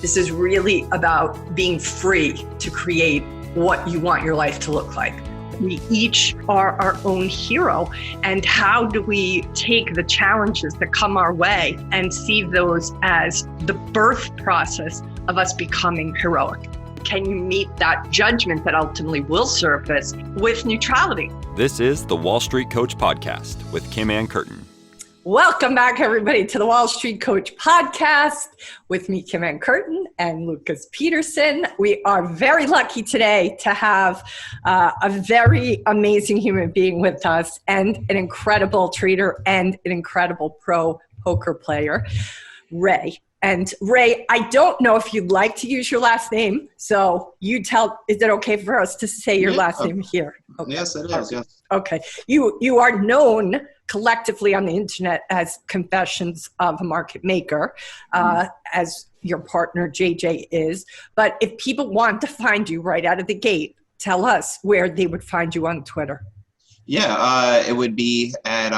This is really about being free to create what you want your life to look like. We each are our own hero. And how do we take the challenges that come our way and see those as the birth process of us becoming heroic? Can you meet that judgment that ultimately will surface with neutrality? This is the Wall Street Coach Podcast with Kim and Curtin. Welcome back, everybody, to the Wall Street Coach Podcast with me, Kim and Curtin, and Lucas Peterson. We are very lucky today to have a very amazing human being with us and an incredible trader and an incredible pro poker player, Ray. And Ray, I don't know if you'd like to use your last name, so you tell, is it okay for us to say your last name here? Okay. Yes, it is, yes. Okay. You are known collectively on the internet as Confessions of a Market Maker, as your partner JJ is. But if people want to find you right out of the gate, tell us where they would find you on Twitter. Yeah, it would be at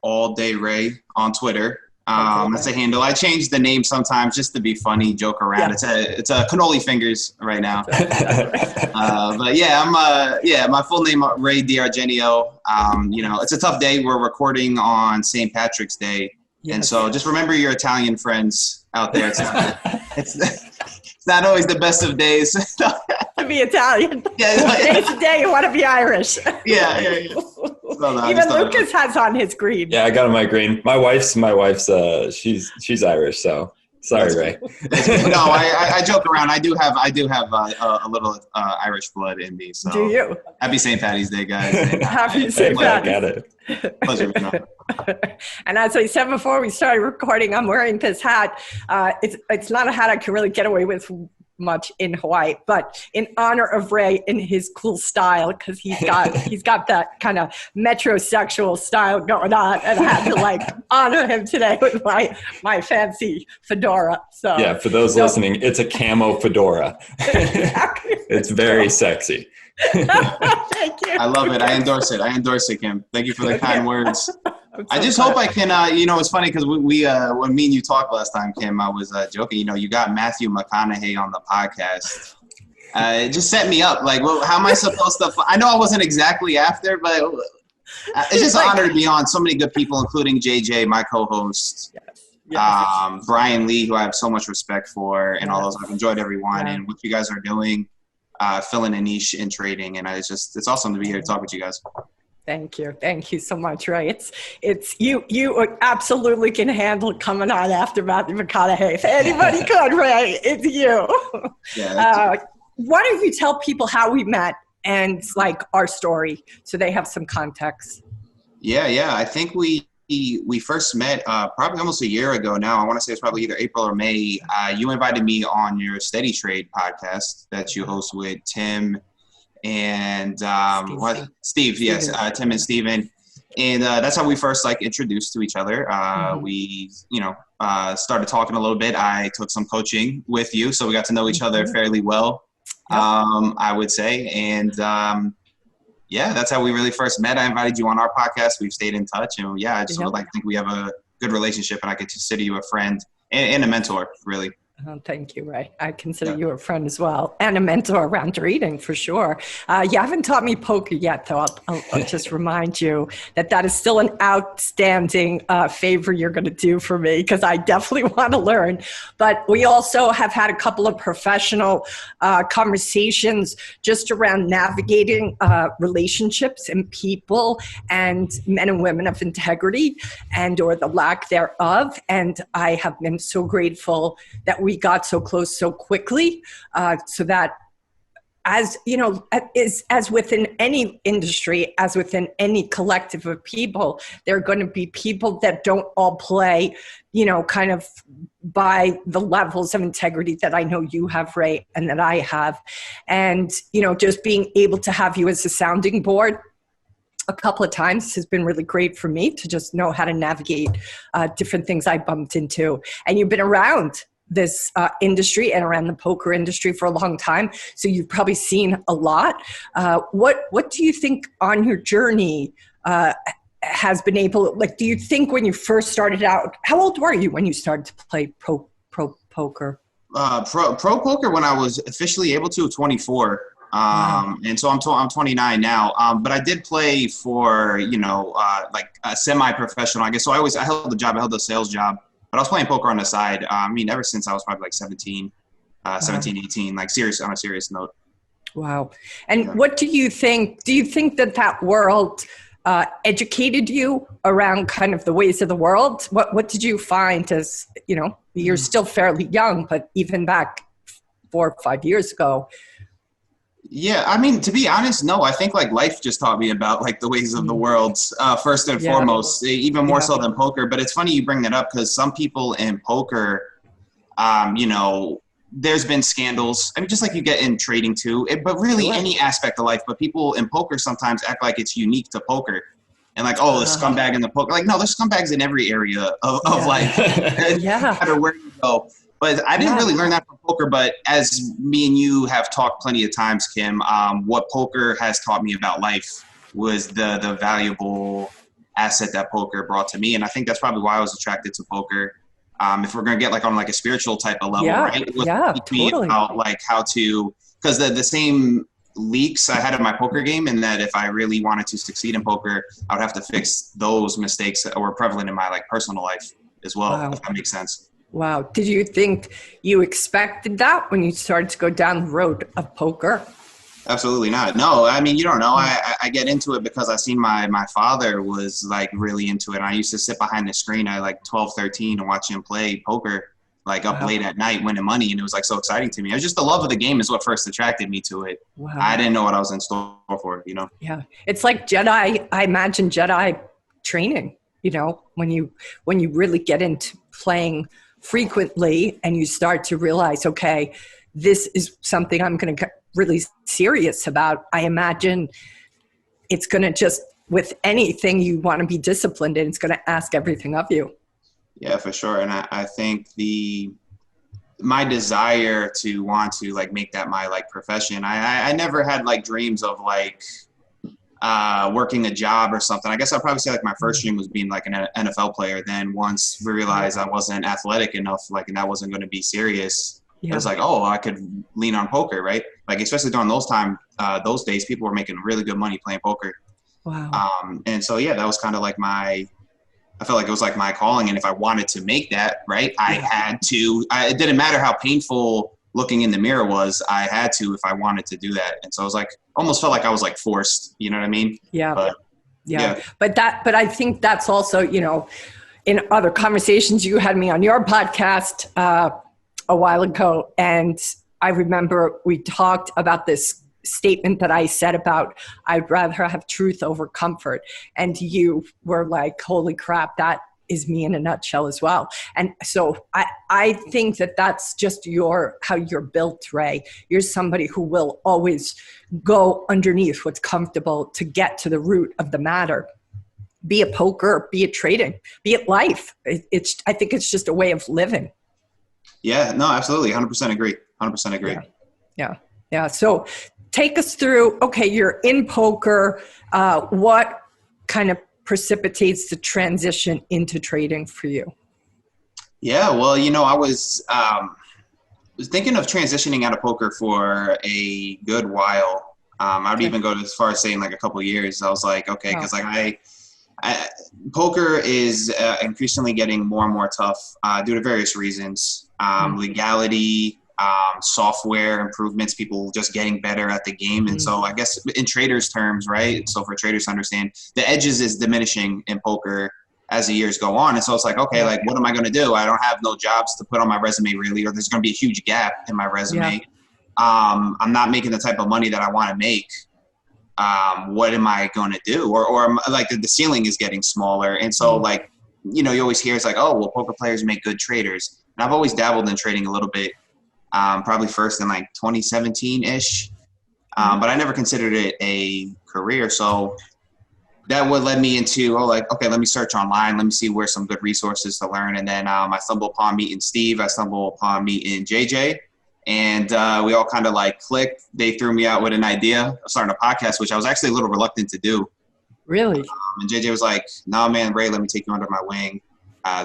All Day Ray on Twitter. That's a handle. I change the name sometimes just to be funny, joke around. Yeah. It's a cannoli fingers right now. But yeah, my full name Ray D'Argenio. It's a tough day. We're recording on St. Patrick's Day, and so just remember your Italian friends out there. It's not always the best of days to be Italian. Yeah, today's the day you want to be Irish. Yeah. Even Lucas has on his green. Yeah, I got on my green. My wife's she's Irish, so sorry, Ray. No, I joke around. I do have a little Irish blood in me. So do you? Happy St. Patty's Day, guys. Happy St. Patty's. Got it. Pleasure. And as I said before we started recording, I'm wearing this hat. It's not a hat I can really get away with much in Hawaii, but in honor of Ray and his cool style, because he's got that kind of metrosexual style going on, and I had to honor him today with my fancy fedora. So yeah, for those listening, it's a camo fedora. Exactly. It's very sexy. Thank you. I love it. I endorse it, Kim. Thank you for the kind words. I just hope I can, it's funny because we when me and you talked last time, Kim, I was joking, you got Matthew McConaughey on the podcast. It just set me up. How am I supposed to, I know I wasn't exactly after, but it's just an honor to be on so many good people, including JJ, my co-host, yes. Brian Lee, who I have so much respect for, and all those. I've enjoyed everyone and what you guys are doing, filling a niche in trading. And it's awesome to be here to talk with you guys. Thank you so much, Ray. It's you absolutely can handle coming on after Matthew McConaughey. If anybody could, Ray, it's you. Yeah. Why don't you tell people how we met and our story so they have some context? Yeah. I think we first met probably almost a year ago now. I want to say it's probably either April or May. You invited me on your Steady Trade podcast that you host with Tim and Steve, yes, Tim and Steven. And that's how we first introduced to each other. We, started talking a little bit. I took some coaching with you, so we got to know each other fairly well, I would say. And that's how we really first met. I invited you on our podcast. We've stayed in touch, and I just would think we have a good relationship, and I could consider you a friend and a mentor, really. Oh, thank you, Ray. I consider you a friend as well and a mentor around trading for sure. You haven't taught me poker yet, though. I'll just remind you that is still an outstanding favor you're going to do for me because I definitely want to learn. But we also have had a couple of professional conversations just around navigating relationships and people and men and women of integrity or the lack thereof. And I have been so grateful that we got so close so quickly, so that as within any industry, as within any collective of people, there are going to be people that don't all play, kind of by the levels of integrity that I know you have, Ray, and that I have. And, just being able to have you as a sounding board a couple of times has been really great for me to just know how to navigate different things I bumped into. And you've been around this industry and around the poker industry for a long time, so you've probably seen a lot. What do you think on your journey has been able, do you think when you first started out, how old were you when you started to play pro poker? Pro poker when I was officially able to, 24. Wow. And so I'm 29 now. But I did play for, like a semi-professional, I guess. So I held a job, I held a sales job, but I was playing poker on the side. I mean, ever since I was probably like 17, Wow. 17, 18, like on a serious note. Wow. And Yeah. what do you think? Do you think that world educated you around kind of the ways of the world? What did you find as, you're still fairly young, but even back 4 or 5 years ago? Yeah, I mean, to be honest, no. I think like life just taught me about like the ways of the world, first and Yeah. foremost, even more Yeah. so than poker. But it's funny you bring that up because some people in poker, there's been scandals. I mean, just like you get in trading too, but really any aspect of life. But people in poker sometimes act like it's unique to poker. And like, oh, the scumbag in the poker. Like, no, there's scumbags in every area of life. Yeah. No matter where you go. But I didn't really learn that from poker. But as me and you have talked plenty of times, Kim, what poker has taught me about life was the valuable asset that poker brought to me. And I think that's probably why I was attracted to poker. If we're going to get like on like a spiritual type of level, right? It was Totally. about like how to, because the same leaks I had in my poker game, and that if I really wanted to succeed in poker, I would have to fix those mistakes that were prevalent in my like personal life as well, if that makes sense. Wow. Did you think you expected that when you started to go down the road of poker? Absolutely not. No, I mean, you don't know. I get into it because I seen my father was like really into it. I used to sit behind the screen at like 12, 13 and watch him play poker like up late at night winning money. And it was like so exciting to me. It was just the love of the game is what first attracted me to it. Wow. I didn't know what I was in store for, Yeah. It's like Jedi. I imagine Jedi training, when you really get into playing frequently and you start to realize, okay, this is something I'm going to get really serious about. I imagine it's going to just, with anything you want to be disciplined in, it's going to ask everything of you. Yeah, for sure. And I think my desire to want to like make that my like profession, I never had like dreams of like working a job or something. I guess I'd probably say like my first dream was being like an NFL player. Then once we realized I wasn't athletic enough, like, and that wasn't going to be serious, it was like, oh, I could lean on poker, right? Like, especially during those days, people were making really good money playing poker. Wow. And so, yeah, that was kind of like I felt like it was like my calling. And if I wanted to make that, right, I had to, it didn't matter how painful looking in the mirror was, I had to, if I wanted to do that. And so I was like, almost felt like I was like forced, you know what I mean? Yeah. But, But I think that's also, in other conversations, you had me on your podcast a while ago. And I remember we talked about this statement that I said about, I'd rather have truth over comfort. And you were like, holy crap, that is me in a nutshell as well. And so I think that that's just how you're built, Ray. You're somebody who will always go underneath what's comfortable to get to the root of the matter. Be it poker, be it trading, be it life. I think it's just a way of living. Yeah, no, absolutely. 100% agree. 100% agree. Yeah. So take us through, okay, you're in poker. What kind of precipitates the transition into trading for you? Yeah, well, I was thinking of transitioning out of poker for a good while. I'd even go as far as saying like a couple of years. I was like, okay, because like poker is increasingly getting more and more tough due to various reasons. Legality, software improvements, people just getting better at the game. And so I guess in traders terms, right? So for traders to understand, the edges is diminishing in poker as the years go on. And so it's like, okay, like what am I going to do? I don't have no jobs to put on my resume really, or there's going to be a huge gap in my resume. I'm not making the type of money that I want to make. What am I going to do? Or like the ceiling is getting smaller. And so like, you always hear it's like, oh, well, poker players make good traders. And I've always dabbled in trading a little bit, probably first in like 2017-ish. But I never considered it a career. So that would lead me into, okay, let me search online. Let me see where some good resources to learn. And then I stumbled upon meeting Steve. I stumbled upon meeting JJ. And we all kind of like clicked. They threw me out with an idea of starting a podcast, which I was actually a little reluctant to do. Really? And JJ was like, no, man, Ray, let me take you under my wing.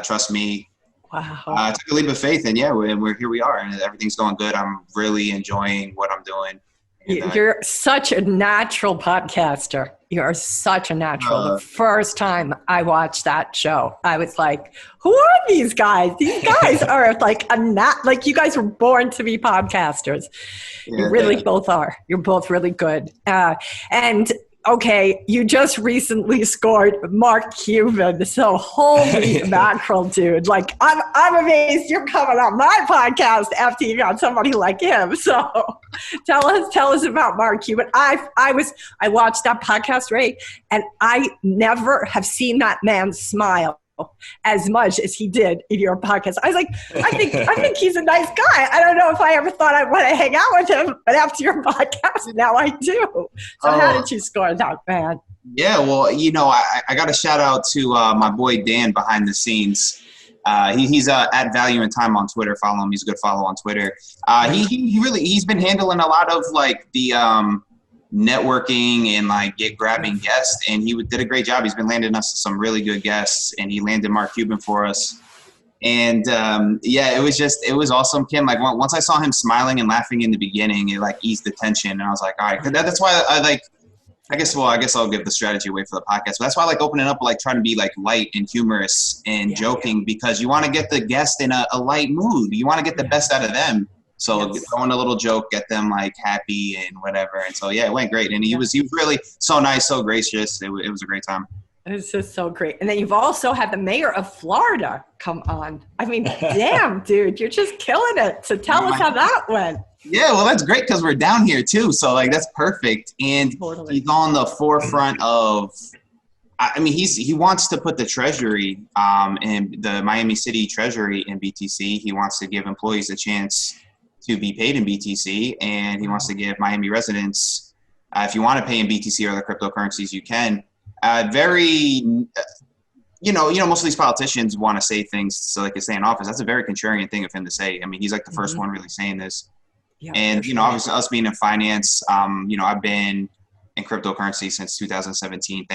Trust me. Wow. I took a leap of faith, and we're here. We are, and everything's going good. I'm really enjoying what I'm doing. And, You're such a natural podcaster. You're such a natural. The first time I watched that show, I was like, who are these guys? These guys are like like you guys were born to be podcasters. You really both are. You're both really good. And okay, you just recently scored Mark Cuban, so holy mackerel, dude! Like, I'm amazed you're coming on my podcast after you got somebody like him. So, tell us about Mark Cuban. I watched that podcast, Ray, and I never have seen that man smile as much as he did in your podcast. I was like, I think he's a nice guy. I don't know if I ever thought I'd want to hang out with him, but after your podcast, now I do. So how did you score that, man? Yeah, well, I got a shout out to my boy Dan behind the scenes. He's at Value and Time on Twitter. Follow him. He's a good follow on Twitter. He's been handling a lot of like the networking and like grabbing guests, and he did a great job. He's been landing us some really good guests, and he landed Mark Cuban for us. And it was awesome, Kim. Like once I saw him smiling and laughing in the beginning, it like eased the tension, and I was like, all right, that's why I guess I'll give the strategy away for the podcast. But that's why I like opening up, like trying to be like light and humorous and joking, because you want to get the guest in a light mood. You want to get the best out of them. So throw in a little joke, get them like happy and whatever. And so, it went great. And he was really so nice, so gracious. It was a great time. It's just so great. And then you've also had the mayor of Florida come on. I mean, damn, dude, you're just killing it. So tell us how that went. Yeah, well, that's great because we're down here too. So like, that's perfect. And he's on the forefront of, I mean, he wants to put the treasury and the Miami City Treasury in BTC. He wants to give employees a chance to be paid in BTC, and he wants to give Miami residents, if you want to pay in BTC or the cryptocurrencies, you can. Most of these politicians want to say things so they can stay in office. That's a very contrarian thing of him to say. I mean, he's like the first one really saying this. Yeah, and, obviously us being in finance, I've been in cryptocurrency since 2017.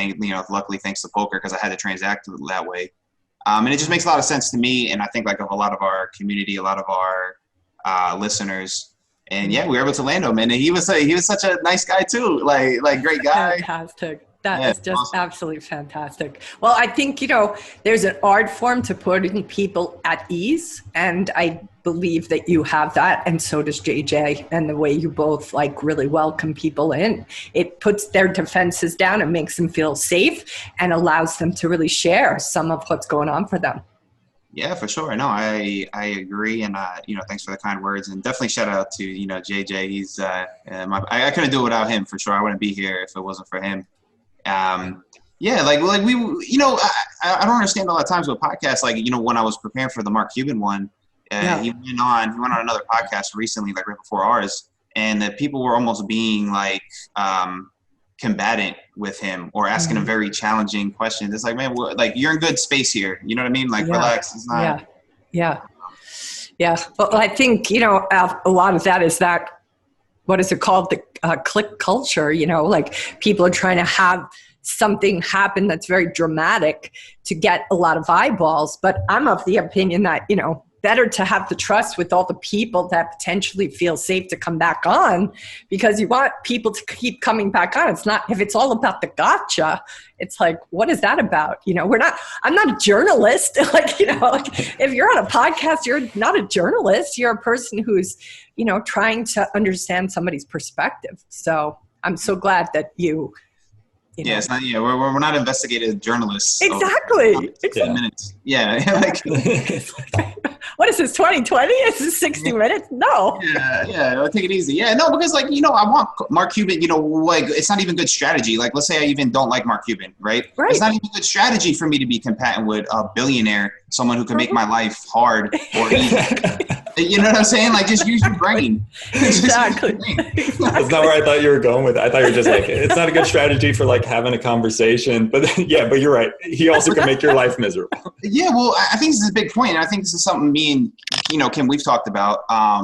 Luckily thanks to poker, because I had to transact that way. And it just makes a lot of sense to me. And I think like of a lot of our community, a lot of our listeners, and we were able to land him, and he was such a nice guy too, like great guy. Fantastic. That is just awesome. Absolutely fantastic. Well, I think there's an art form to putting people at ease, and I believe that you have that, and so does JJ. And the way you both like really welcome people in, it puts their defenses down and makes them feel safe, and allows them to really share some of what's going on for them. Yeah, for sure. No, I agree. And, thanks for the kind words, and definitely shout out to, JJ. He's, I couldn't do it without him for sure. I wouldn't be here if it wasn't for him. I don't understand a lot of times with podcasts, like, when I was preparing for the Mark Cuban one, he went on another podcast recently, like right before ours, and that people were almost being like, combatant with him or asking him very challenging questions. It's like, man, like you're in good space here. You know what I mean? Like relax. It's not. Yeah. Well, I think, a lot of that is that, what is it called? The click culture, like people are trying to have something happen that's very dramatic to get a lot of eyeballs. But I'm of the opinion that, better to have the trust with all the people that potentially feel safe to come back on, because you want people to keep coming back on. It's not, if it's all about the gotcha, it's like, what is that about? I'm not a journalist. If you're on a podcast, you're not a journalist. You're a person who's, trying to understand somebody's perspective. So I'm so glad that it's not. Yeah, we're not investigative journalists. Exactly. Minutes. Yeah. What is this? 2020? Is this 60 minutes? No. Yeah. Take it easy. Yeah. No, because I want Mark Cuban. It's not even good strategy. Like, let's say I even don't like Mark Cuban, right? It's not even good strategy for me to be combating with a billionaire, someone who can make my life hard or easy. You know what I'm saying? Like, just use your brain. Exactly. That's not where I thought you were going with it. I thought you were just like, it's not a good strategy for like having a conversation. But but you're right. He also can make your life miserable. Yeah, well, I think this is a big point. And I think this is something me and, Kim, we've talked about. I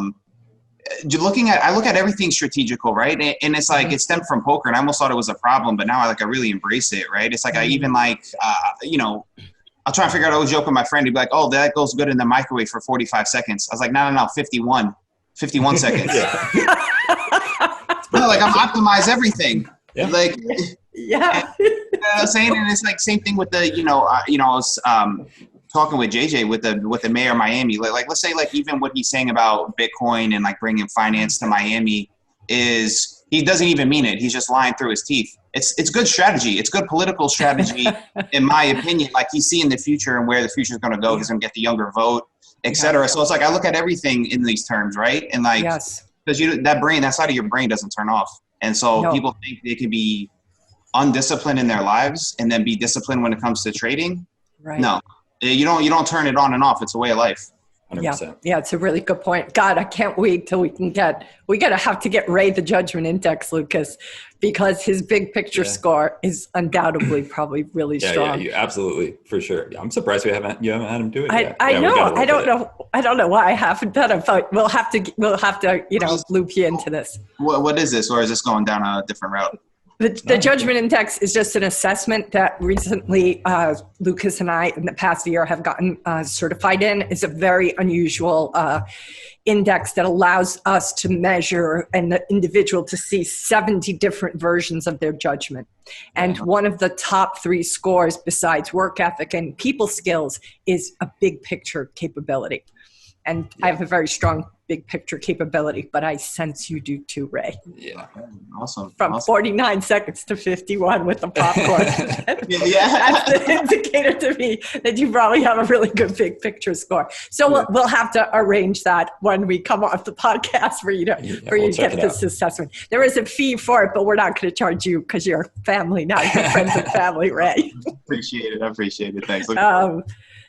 look at everything strategical, right? And it's like, it stemmed from poker, and I almost thought it was a problem, but now I really embrace it, right? It's like, I even like, I'll try and figure out a joke with my friend. He'd be like, oh, that goes good in the microwave for 45 seconds. I was like, no, 51 seconds. No, like I'm optimize everything. Yeah. Like, Yeah. you know what I'm saying? And it's like same thing with the, I was talking with JJ with the mayor of Miami. Like let's say like even what he's saying about Bitcoin and like bringing finance to Miami is he doesn't even mean it. He's just lying through his teeth. It's good strategy. It's good political strategy, in my opinion. Like he's seeing the future and where the future is going to go. He's going to get the younger vote, et cetera. So it's like I look at everything in these terms, right? And like because that side of your brain doesn't turn off, and so people think they can be undisciplined in their lives and then be disciplined when it comes to trading. Right. No, you don't turn it on and off. It's a way of life. 100%. Yeah, it's a really good point. God, I can't wait till we gotta have to get Ray the Judgment Index, Lucas, because his big picture score is undoubtedly probably really strong. Yeah, absolutely, for sure. Yeah, I'm surprised you haven't had him do it yet. I know. I don't know why I haven't done it, but we'll have to loop you into this. What is this, or is this going down a different route? The Judgment Index is just an assessment that recently Lucas and I in the past year have gotten certified in. It's a very unusual index that allows us to measure and the individual to see 70 different versions of their judgment. And one of the top 3 scores besides work ethic and people skills is a big picture capability. And I have a very strong big picture capability, but I sense you do too, Ray. Yeah. Awesome. From 49 seconds to 51 with the popcorn. That's the indicator to me that you probably have a really good big picture score. So we'll have to arrange that when we come off the podcast for you to get this assessment. There is a fee for it, but we're not going to charge you because you're family, not your friends and family, Ray. Appreciate it. Thanks.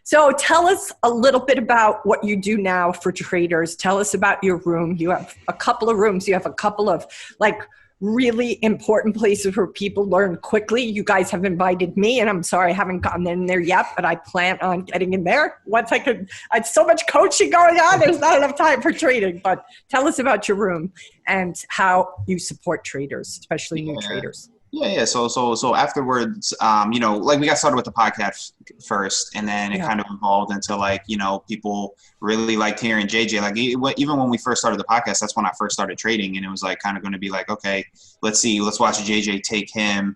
So tell us a little bit about what you do now for traders. Tell us about your room. You have a couple of rooms. You have a couple of like really important places where people learn quickly. You guys have invited me, and I'm sorry I haven't gotten in there yet, but I plan on getting in there once I could. I had so much coaching going on. There's not enough time for trading, but tell us about your room and how you support traders, especially new traders. Yeah. So afterwards, like we got started with the podcast first, and then it kind of evolved into like, people really liked hearing JJ. Like even when we first started the podcast, that's when I first started trading, and it was like kind of going to be like, okay, let's watch JJ take him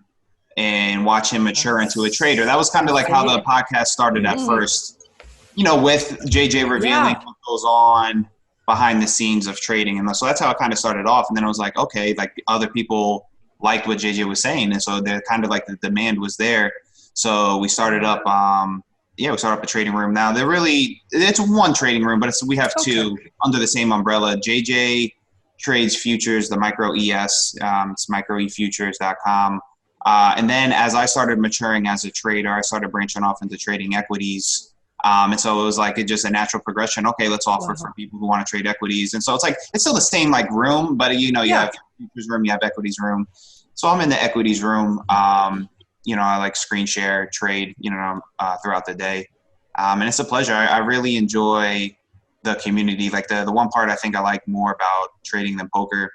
and watch him mature into a trader. That was kind of like how the podcast started at first, with JJ revealing what goes on behind the scenes of trading. And so that's how it kind of started off. And then it was like, okay, like other people liked what JJ was saying, and so they're kind of like the demand was there. So we started up, a trading room. Now it's one trading room, but we have two under the same umbrella. JJ trades futures, the micro ES, it's microefutures.com. And then as I started maturing as a trader, I started branching off into trading equities. And so it was like just a natural progression. Okay, let's offer for people who want to trade equities. And so it's still the same like room, but you have futures room, you have equities room. So I'm in the equities room. I like screen share, trade, throughout the day. And it's a pleasure. I really enjoy the community. Like the one part I think I like more about trading than poker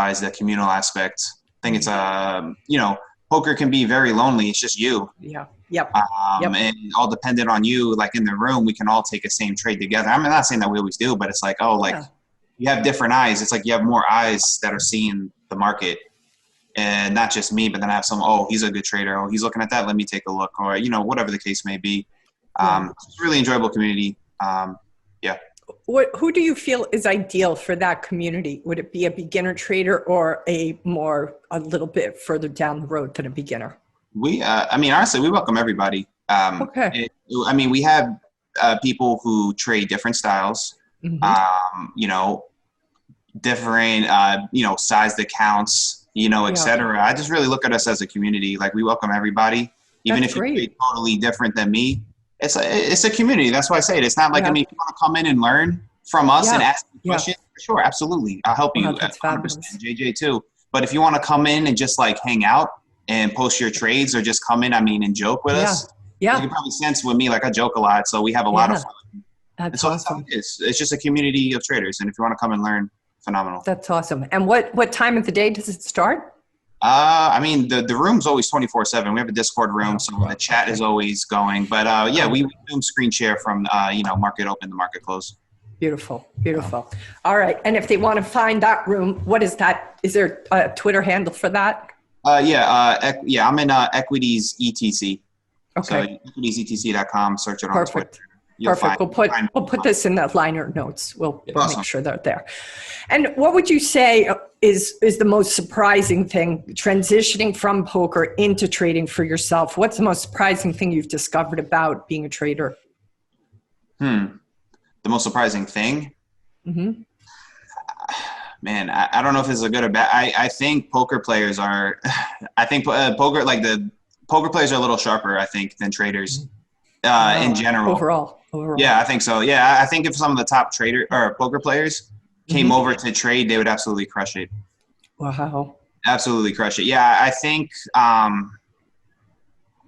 is the communal aspect. I think it's poker can be very lonely. It's just you. Yeah. Yep. And all dependent on you, like in the room, we can all take a same trade together. I'm not saying that we always do, but it's like, you have different eyes. It's like you have more eyes that are seeing the market, and not just me, but then I have he's a good trader. Oh, he's looking at that. Let me take a look, or, whatever the case may be. It's a really enjoyable community. Who do you feel is ideal for that community? Would it be a beginner trader or a little bit further down the road than a beginner? Honestly, we welcome everybody. We have people who trade different styles, different, sized accounts, et cetera. I just really look at us as a community. Like we welcome everybody, even if you're totally different than me. It's a community. That's why I say it. It's not like, if you want to come in and learn from us and ask questions, sure, absolutely. I'll help you. 100%, JJ too. But if you want to come in and just like hang out and post your trades, or just come in, and joke with us. Yeah. You can probably sense with me, like I joke a lot. So we have a lot of fun. That's awesome. That's how it is. It's just a community of traders. And if you want to come and learn, phenomenal. That's awesome. And what time of the day does it start? I mean, the room's always 24/7. We have a Discord room, so the chat is always going. But yeah, we Zoom screen share from market open to market close. Beautiful, beautiful. All right, and if they want to find that room, what is that? Is there a Twitter handle for that? I'm in Equities ETC. Okay. So equitiesetc.com. Search it on Perfect. Twitter. Perfect. We'll put this in the liner notes. We'll Awesome. make sure they're there. And what would you say is the most surprising thing transitioning from poker into trading for yourself? What's the most surprising thing you've discovered about being a trader? The most surprising thing? Mm-hmm. Man, I don't know if this is a good or bad. I think poker players are. I think the poker players are a little sharper, I think, than traders in general. Overall. Yeah, I think so. Yeah, I think if some of the top trader or poker players came over to trade, they would absolutely crush it. Wow. Absolutely crush it. Yeah, I think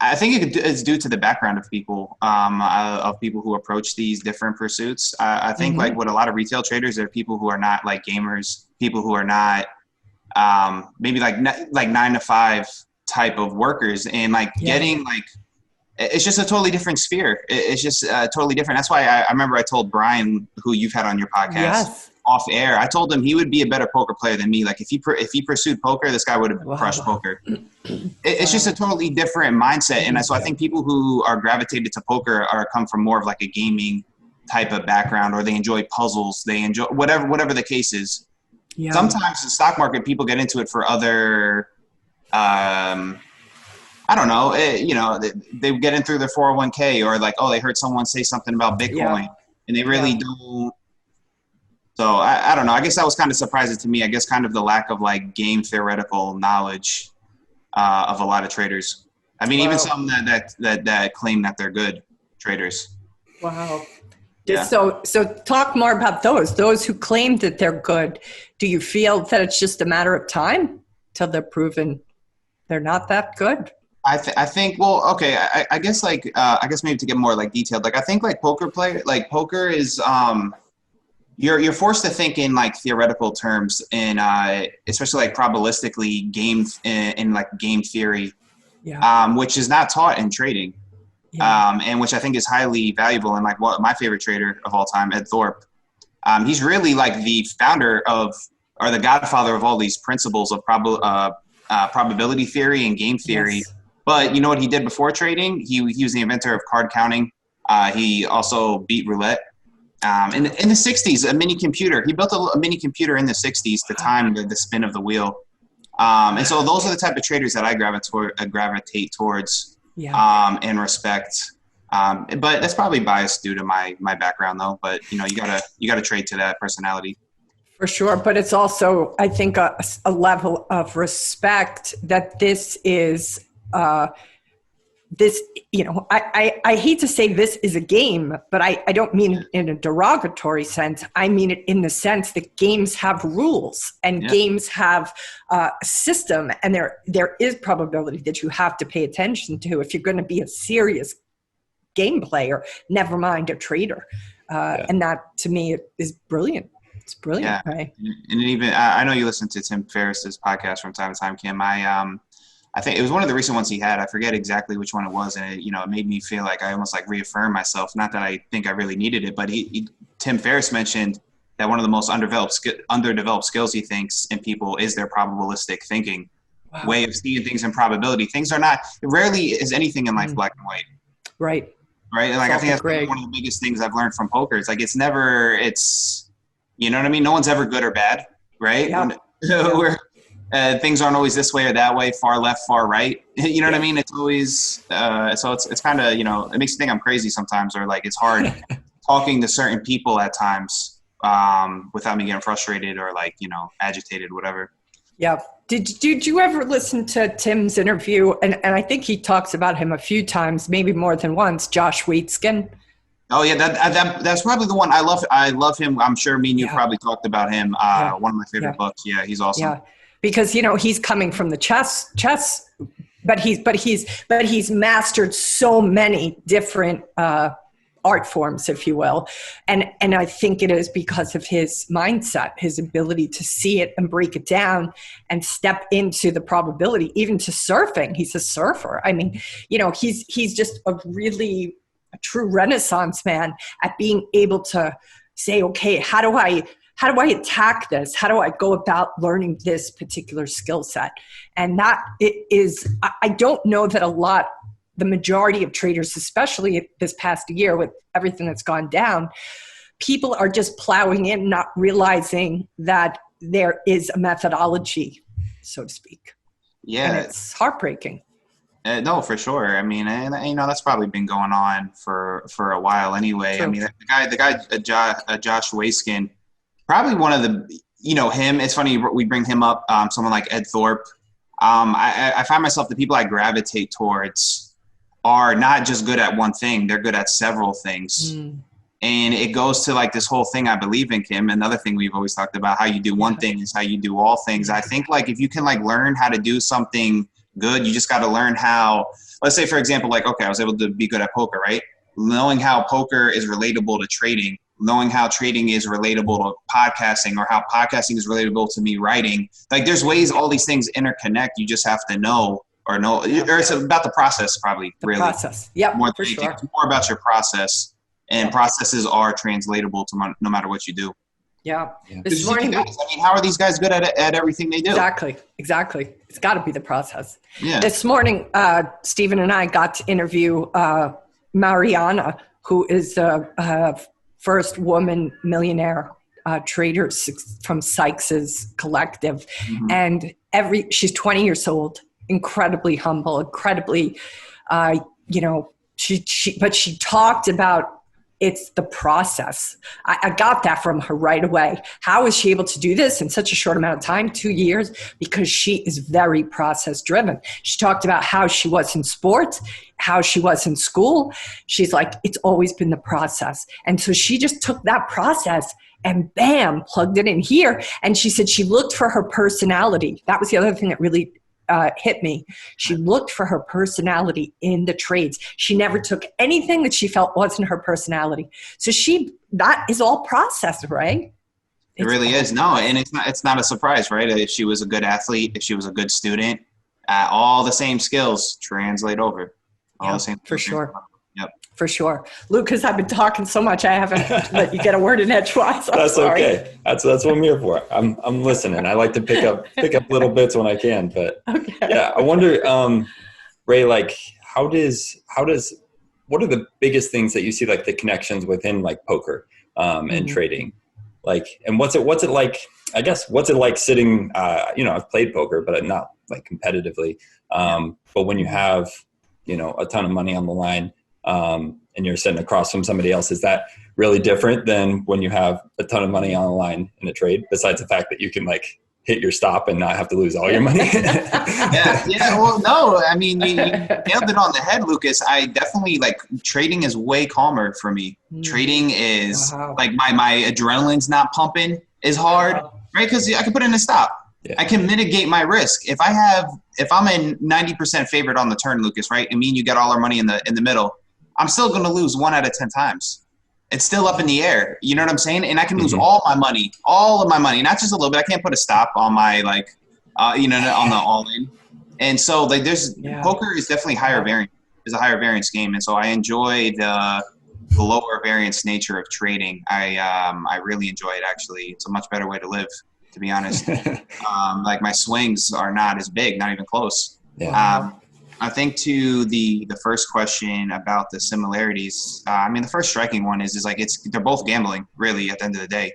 it's due to the background of people who approach these different pursuits. I think like with a lot of retail traders, there are people who are not like gamers, people who are not maybe like 9 to 5 type of workers, and getting like. It's just a totally different sphere. It's just totally different. That's why I remember I told Brian, who you've had on your podcast, off air. I told him he would be a better poker player than me. Like if he pursued poker, this guy would have crushed poker. It's just a totally different mindset. And so I think people who are gravitated to poker come from more of like a gaming type of background, or they enjoy puzzles. They enjoy whatever the case is. Yeah. Sometimes the stock market, people get into it for other. I don't know, they get in through their 401k, or like, they heard someone say something about Bitcoin and they really don't. So I don't know. I guess that was kind of surprising to me. I guess kind of the lack of like game theoretical knowledge of a lot of traders. I mean, even some that claim that they're good traders. Wow. Yeah. So talk more about those who claim that they're good. Do you feel that it's just a matter of time till they're proven they're not that good? I think, well, okay, I guess like, I guess maybe to get more like detailed, like I think like poker is, you're forced to think in like theoretical terms, and especially like probabilistically in like game theory, which is not taught in trading, and which I think is highly valuable. And like my favorite trader of all time, Ed Thorpe, he's really like the founder or the godfather of all these principles of probability theory and game theory. Yes. But you know what he did before trading? He was the inventor of card counting. He also beat roulette. In the 60s, a mini computer. He built a mini computer in the 60s to time the spin of the wheel. And so those are the type of traders that I gravitate towards and respect. But that's probably biased due to my background, though. But you gotta trade to that personality. For sure, but it's also, I think, a level of respect that this is. I hate to say this is a game, but I don't mean it in a derogatory sense. I mean it in the sense that games have rules and games have a system, and there is probability that you have to pay attention to if you're going to be a serious game player, never mind a trader. And that, to me, is brilliant. It's brilliant, right? And even I know you listen to Tim Ferriss's podcast from time to time, Kim. I think it was one of the recent ones he had. I forget exactly which one it was, and it made me feel like I almost like reaffirmed myself. Not that I think I really needed it, but Tim Ferriss mentioned that one of the most underdeveloped skills he thinks in people is their probabilistic thinking, way of seeing things in probability. Things are not. Rarely is anything in life black and white. Right. Right. And like I think that's one of the biggest things I've learned from poker. It's like it's you know what I mean. No one's ever good or bad, right? Yeah. Things aren't always this way or that way, far left, far right. You know what I mean? It's always so it's kind of it makes you think I'm crazy sometimes, or like it's hard talking to certain people at times without me getting frustrated or like agitated, whatever. Yeah. Did you ever listen to Tim's interview? And I think he talks about him a few times, maybe more than once. Josh Waitzkin. Oh yeah, that's probably the one. I love him. I'm sure me and you probably talked about him. One of my favorite books. Yeah, he's awesome. Yeah. Because he's coming from the chess, but he's mastered so many different art forms, if you will. And I think it is because of his mindset, his ability to see it and break it down and step into the probability, even to surfing. He's a surfer. I mean, he's just a true Renaissance man at being able to say, okay, how do I attack this? How do I go about learning this particular skill set? And that is, I don't know that the majority of traders, especially this past year with everything that's gone down, people are just plowing in, not realizing that there is a methodology, so to speak. Yeah. And it's heartbreaking. No, for sure. I mean, and that's probably been going on for a while anyway. True. I mean, the guy, Josh Waskin, probably one of the, him, it's funny, we bring him up, someone like Ed Thorpe. I find myself, the people I gravitate towards are not just good at one thing, they're good at several things. And it goes to like this whole thing I believe in, Kim. Another thing we've always talked about, how you do one thing is how you do all things. I think like if you can like learn how to do something good, you just got to learn how, let's say for example, like, okay, I was able to be good at poker, right? Knowing how poker is relatable to trading, knowing how trading is relatable to podcasting, or how podcasting is relatable to me writing. Like there's ways all these things interconnect. You just have to know, or it's about the process, probably. The really process. Yep, more for sure. It's more about your process, and processes are translatable to no matter what you do. Yeah. This morning, guys, I mean, how are these guys good at everything they do? Exactly. It's got to be the process. Yeah. This morning, Stephen and I got to interview Mariana, who is the first woman millionaire trader from Sykes's collective. Mm-hmm. And she's 20 years old, incredibly humble, incredibly, but she talked about it's the process. I got that from her right away. How is she able to do this in such a short amount of time, 2 years? Because she is very process driven. She talked about how she was in sports, how she was in school. She's like, it's always been the process. And so she just took that process and bam, plugged it in here. And she said she looked for her personality. That was the other thing that really hit me. She looked for her personality in the trades. She never took anything that she felt wasn't her personality. So that is all process, right? It really is. No, and it's not a surprise, right? If she was a good athlete, if she was a good student, all the same skills translate over. All the same. For sure. Yep. For sure. Lucas, I've been talking so much, I haven't let you get a word in edgewise. That's sorry. Okay. That's what I'm here for. I'm listening. I like to pick up little bits when I can. But yeah, I wonder, Ray, like what are the biggest things that you see, like the connections within like poker and trading? Like, and what's it like? I guess what's it like sitting? I've played poker, but not like competitively. But when you have a ton of money on the line. And you're sitting across from somebody else, is that really different than when you have a ton of money on the line in a trade, besides the fact that you can like hit your stop and not have to lose all your money? Yeah. Well, no, I mean, you nailed it on the head, Lucas. I definitely like trading is way calmer for me. Trading is like my adrenaline's not pumping as hard, right? Because I can put in a stop. Yeah. I can mitigate my risk. If I'm in 90% favorite on the turn, Lucas, right? And me and you got all our money in the middle, I'm still going to lose 1 out of 10 times. It's still up in the air. You know what I'm saying? And I can lose all of my money, not just a little bit. I can't put a stop on my on the all in. And so like poker is definitely higher variance. It's a higher variance game. And so I enjoy the lower variance nature of trading. I really enjoy it, actually. It's a much better way to live, to be honest. Like my swings are not as big, not even close. Yeah. I think to the first question about the similarities, the first striking one is like they're both gambling, really, at the end of the day.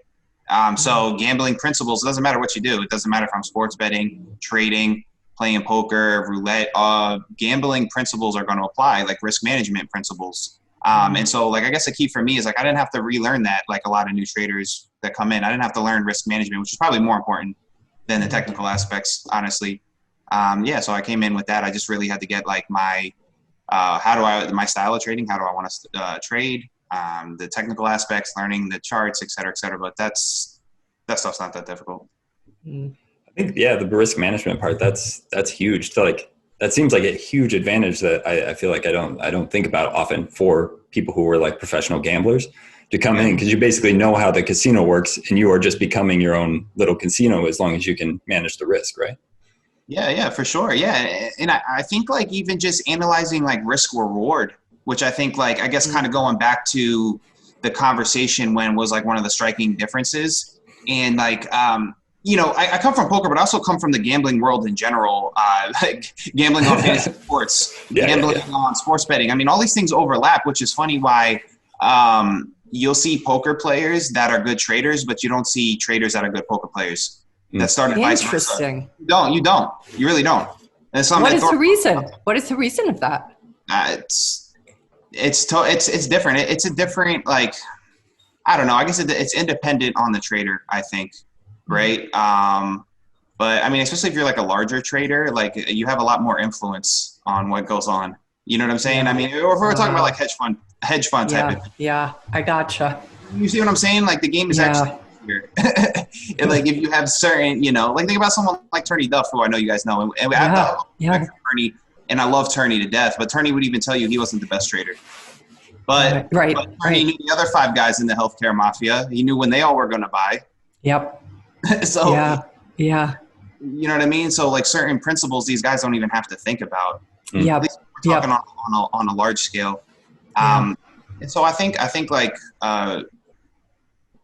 So gambling principles, it doesn't matter what you do. It doesn't matter if I'm sports betting, trading, playing poker, roulette. Gambling principles are going to apply, like risk management principles. And so like I guess the key for me is like I didn't have to relearn that like a lot of new traders that come in. I didn't have to learn risk management, which is probably more important than the technical aspects, honestly. So I came in with that. I just really had to get like my my style of trading, how do I want to trade, the technical aspects, learning the charts, et cetera, but that stuff's not that difficult. I think, the risk management part, that's huge. So like that seems like a huge advantage that I feel like I don't think about often for people who are like professional gamblers to come in, because you basically know how the casino works and you are just becoming your own little casino as long as you can manage the risk, right? Yeah, for sure. Yeah. And I think like even just analyzing like risk reward, which I think like, I guess kind of going back to the conversation when was like one of the striking differences. And like, you know, I come from poker, but I also come from the gambling world in general, like gambling on fantasy sports, gambling on sports betting. I mean, all these things overlap, which is funny why you'll see poker players that are good traders, but you don't see traders that are good poker players that started vice versa. Interesting. You don't. You really don't. And what is the reason? What is the reason of that? It's different. It's a different, like, I don't know. I guess it's independent on the trader, I think. Right. But I mean, especially if you're like a larger trader, like you have a lot more influence on what goes on. You know what I'm saying? I mean, or if we're talking about like hedge fund type of thing. Yeah, I gotcha. You see what I'm saying? Like the game is actually here. And like if you have certain, you know, like think about someone like Turney Duff, who I know you guys know. And Turney, and I love Turney to death, but Turney would even tell you he wasn't the best trader. But Turney knew the other 5 guys in the healthcare mafia. He knew when they all were going to buy. Yep. So you know what I mean? So like certain principles these guys don't even have to think about. Yeah. At least we're talking on a large scale. And so I think like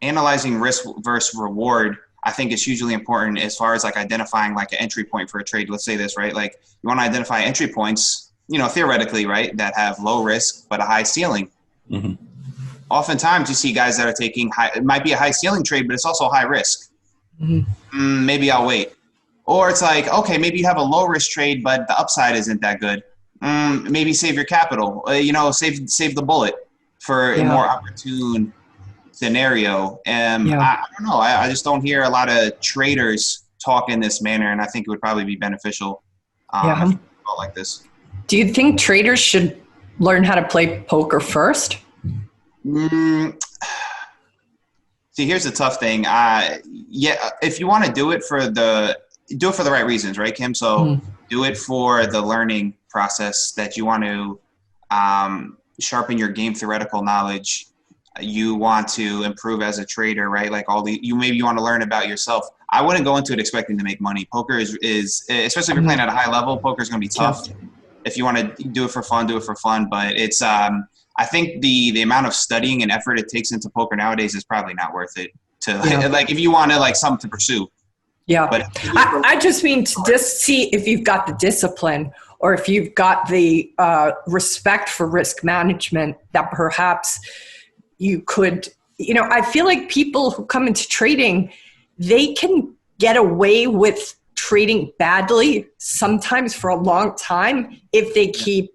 analyzing risk versus reward, I think is hugely important as far as like identifying like an entry point for a trade. Let's say this, right? Like you want to identify entry points, you know, theoretically, right, that have low risk but a high ceiling. Mm-hmm. Oftentimes you see guys that are taking it might be a high ceiling trade, but it's also high risk. Mm-hmm. Maybe I'll wait. Or it's like, okay, maybe you have a low risk trade, but the upside isn't that good. Maybe save your capital, you know, save the bullet for a more opportune scenario. And I don't know. I just don't hear a lot of traders talk in this manner. And I think it would probably be beneficial if you thought like this. Do you think traders should learn how to play poker first? See, here's the tough thing. If you want to do it for the right reasons, right, Kim? So do it for the learning process that you want to sharpen your game theoretical knowledge. You want to improve as a trader, right? Like you want to learn about yourself. I wouldn't go into it expecting to make money. Poker is especially if you're playing at a high level, poker is going to be tough. If you want to do it for fun, do it for fun. But it's I think the amount of studying and effort it takes into poker nowadays is probably not worth it like if you want to like something to pursue. Yeah. But I just mean to just see if you've got the discipline or if you've got the respect for risk management that perhaps you could, you know, I feel like people who come into trading, they can get away with trading badly sometimes for a long time if they keep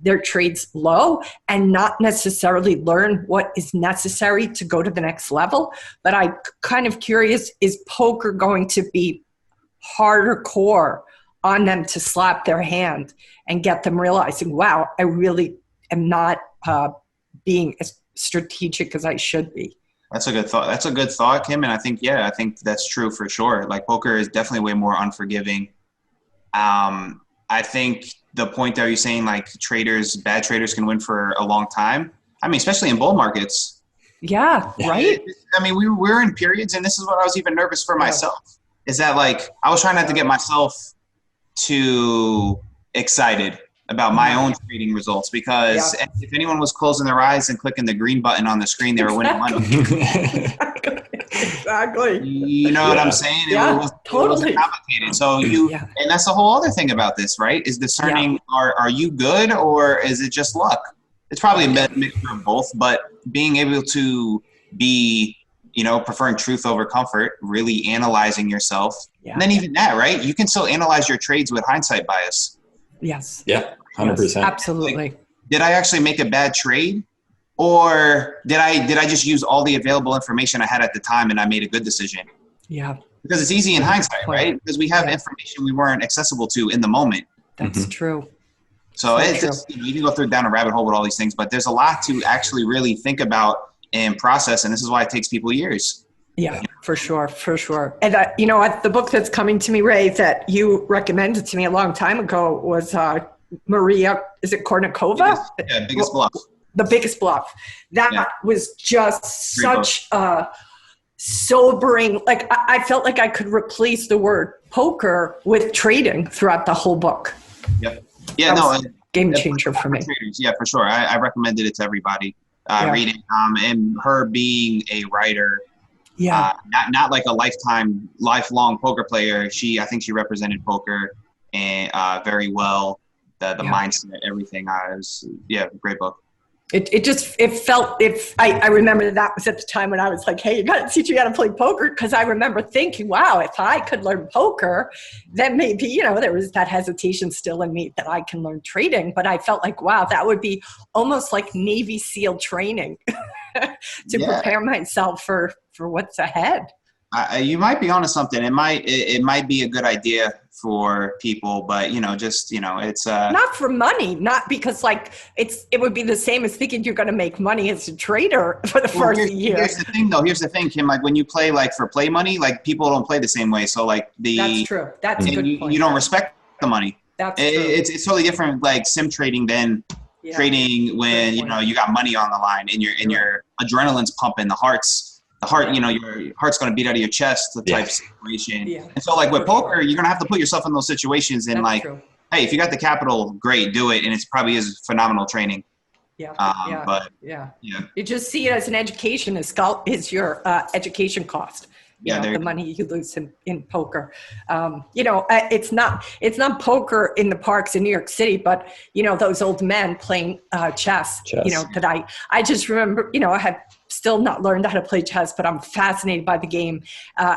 their trades low and not necessarily learn what is necessary to go to the next level. But I'm kind of curious, is poker going to be harder core on them to slap their hand and get them realizing, wow, I really am not being as strategic as I should be? That's a good thought, Kim. And I think that's true for sure. Like poker is definitely way more unforgiving. I think the point that you're saying, like bad traders can win for a long time. I mean, especially in bull markets. Yeah, right. I mean, we're in periods, and this is what I was even nervous for myself, is that like, I was trying not to get myself too excited about my own trading results, because if anyone was closing their eyes and clicking the green button on the screen, they were winning money. Exactly. You know what I'm saying? Yeah, it was totally complicated. So and that's the whole other thing about this, right? Is discerning, are you good or is it just luck? It's probably a mixture of both, but being able to be, you know, preferring truth over comfort, really analyzing yourself. Yeah. And then even that, right? You can still analyze your trades with hindsight bias. Yes. Yeah, 100%. Yes, absolutely. Like, did I actually make a bad trade? Or did I just use all the available information I had at the time and I made a good decision? Yeah. Because it's easy in hindsight, right? Because we have information we weren't accessible to in the moment. That's true. So it's just, you can go down a rabbit hole with all these things, but there's a lot to actually really think about and process, and this is why it takes people years. Yeah, for sure, for sure. And the book that's coming to me, Ray, that you recommended to me a long time ago was Maria. Is it Kornikova? Biggest Bluff. The Biggest Bluff. That was just such a sobering. Like I felt like I could replace the word poker with trading throughout the whole book. Yeah, game changer for me. Yeah, for sure. I recommended it to everybody. Reading, and her being a writer. Yeah. Not like a lifelong poker player. I think she represented poker and very well. The mindset, everything. Great book. I remember that was at the time when I was like, hey, you got to teach me how to play poker. Because I remember thinking, wow, if I could learn poker, then maybe, there was that hesitation still in me that I can learn trading. But I felt like, wow, that would be almost like Navy SEAL training to prepare myself for what's ahead. You might be onto something. It might be a good idea for people, but it's not for money, not because it would be the same as thinking you're going to make money as a trader for the first year. Here's the thing, Kim. Like when you play for play money, people don't play the same way. So that's true. That's a good point. You don't respect the money. That's true. It's totally different. Like sim trading than trading when you got money on the line and your adrenaline's pumping, the heart, your heart's going to beat out of your chest, the type of situation. Yeah. And so with poker, you're going to have to put yourself in those situations and true. Hey, if you got the capital, great, do it. And it's probably is phenomenal training. You just see it as an education is your education cost. The money you lose in poker. It's not poker in the parks in New York City, but those old men playing chess. That I just remember, I have still not learned how to play chess, but I'm fascinated by the game.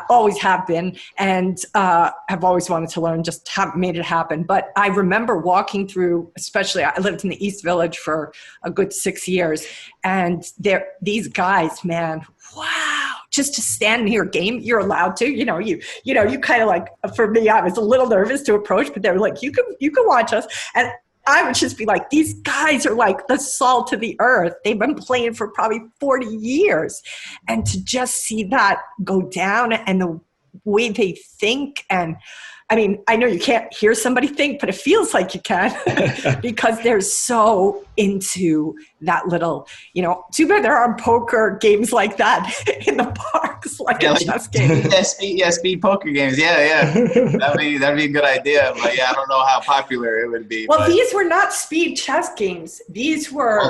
Always have been, and have always wanted to learn, just haven't made it happen. But I remember walking through, especially I lived in the East Village for a good 6 years, and these guys, man, wow, just to stand near a game, you're allowed to, you kind of for me, I was a little nervous to approach, but they were like, you can watch us. And I would just be like, these guys are like the salt of the earth. They've been playing for probably 40 years. And to just see that go down and the way they think, and I mean, I know you can't hear somebody think, but it feels like you can because they're so into that little, too bad there aren't poker games like that in the parks, a chess game. Speed poker games. Yeah. That'd be a good idea. But I don't know how popular it would be. Well, these were not speed chess games. These were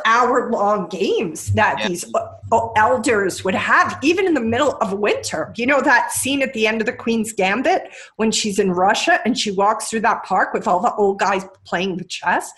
hour-long games that these elders would have, even in the middle of winter. That scene at the end of The Queen's Gambit when she's in Russia and she walks through that park with all the old guys playing the chess?